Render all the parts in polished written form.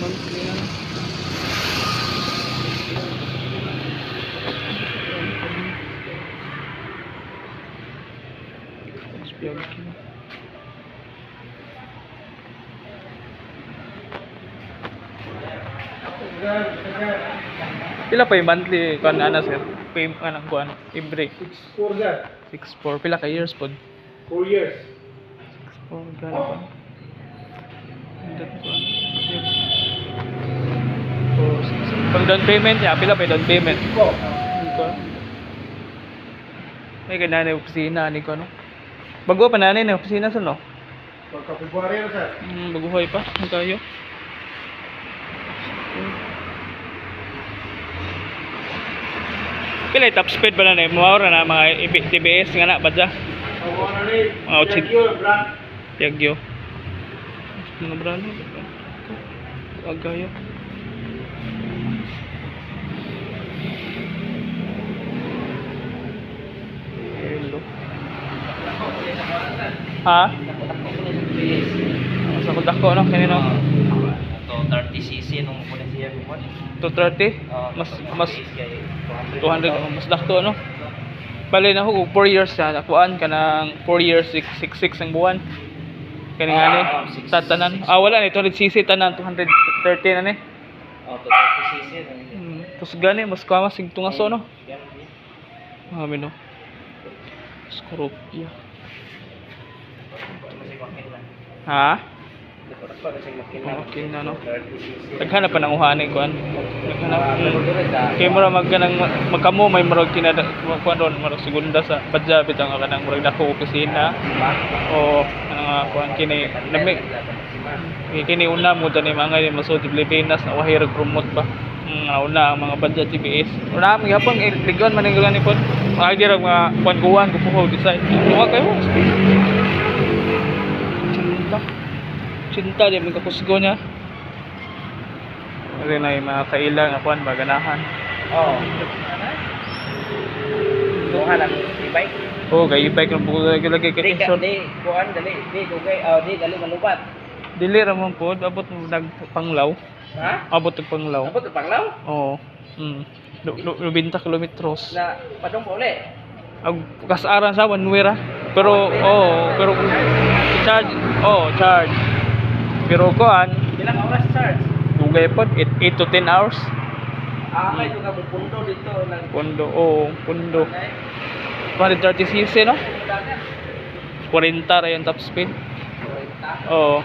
monthly na. Pila pa yung monthly kuan ana sir? Pay anang kuan every 6-4 sir. 6-4 pila ka years pod? 4 years. 6-4 gani pa. That kuan. Oh, pag down payment ya pila pa yung down payment? Po. May ganaan na opisina ni ko no. Bago pa nanay na opisina sa no. Pagka February na sir. Baguhoy pa ang kayo. Pila top speed ba na mawara na mga TBS nga na badya. Mga utsid. Piagyo. Mga brand. Agayo. Hello. Ha? Sa kudako no kanino? To 30cc nung pulis siya mo. 230? Mas 200 mas dakto no. Bali na ko 4 years na nakuan ka ng 4 years 666 ang buwan. Kani ngani tatanan. Wala ni 200cc tanan 230 na ni. To 30cc Tus gani mas kama sig tungaso no. Amin no. Skorupya. Ha? Okay na no. Naghanap pa ng uhanin kuan. Naghanap. Kay mura magkamo may murag kinada kuan ron murag segunda sa badya bitang kanang murag dako opisina. O anong kuan kini lamig. Kini una mo tani mga masud Pilipinas na wahay promote ba. Una ang mga badya TBS. Una ang gihapon ligon man nga ni pod. Ay dira mga kuan-kuan kupuho design. Wa kayo. Cinta di magkakusgo niya. Kasi na yung mga kailang akuan maganahan. Kuha lang i-bike. Oo, kay i-bike lang po lagi kay short. Kuan dali, dali malubat. Dili ra man po, abot mo nagpanglaw. Ha? Abot og panglaw. Abot panglaw? Oo. 90 kilometros. Na padong pa uli. Ag kasaran sa one way ra. Pero pero charge. Pero kuan, Ilang oras charge? dugay pod 8 to 10 hours. May duga mo pundo dito lang. Pundo. 130cc no? 40 ra yung top speed. Oo.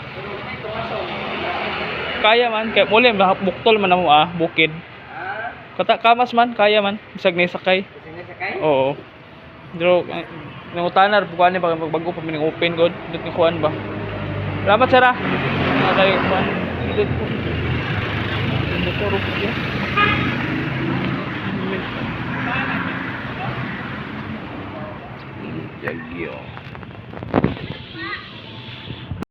Kaya man, kaya muli buktol man mo bukid. Kamas man, kaya man, bisag ni sakay. Sinasakay? Oo. Pero nangutanar bukan ni bago pa mining open god, dito ni kuan ba. Salamat sir ah. Kayo kuan. Dito rupiya. Yagyo.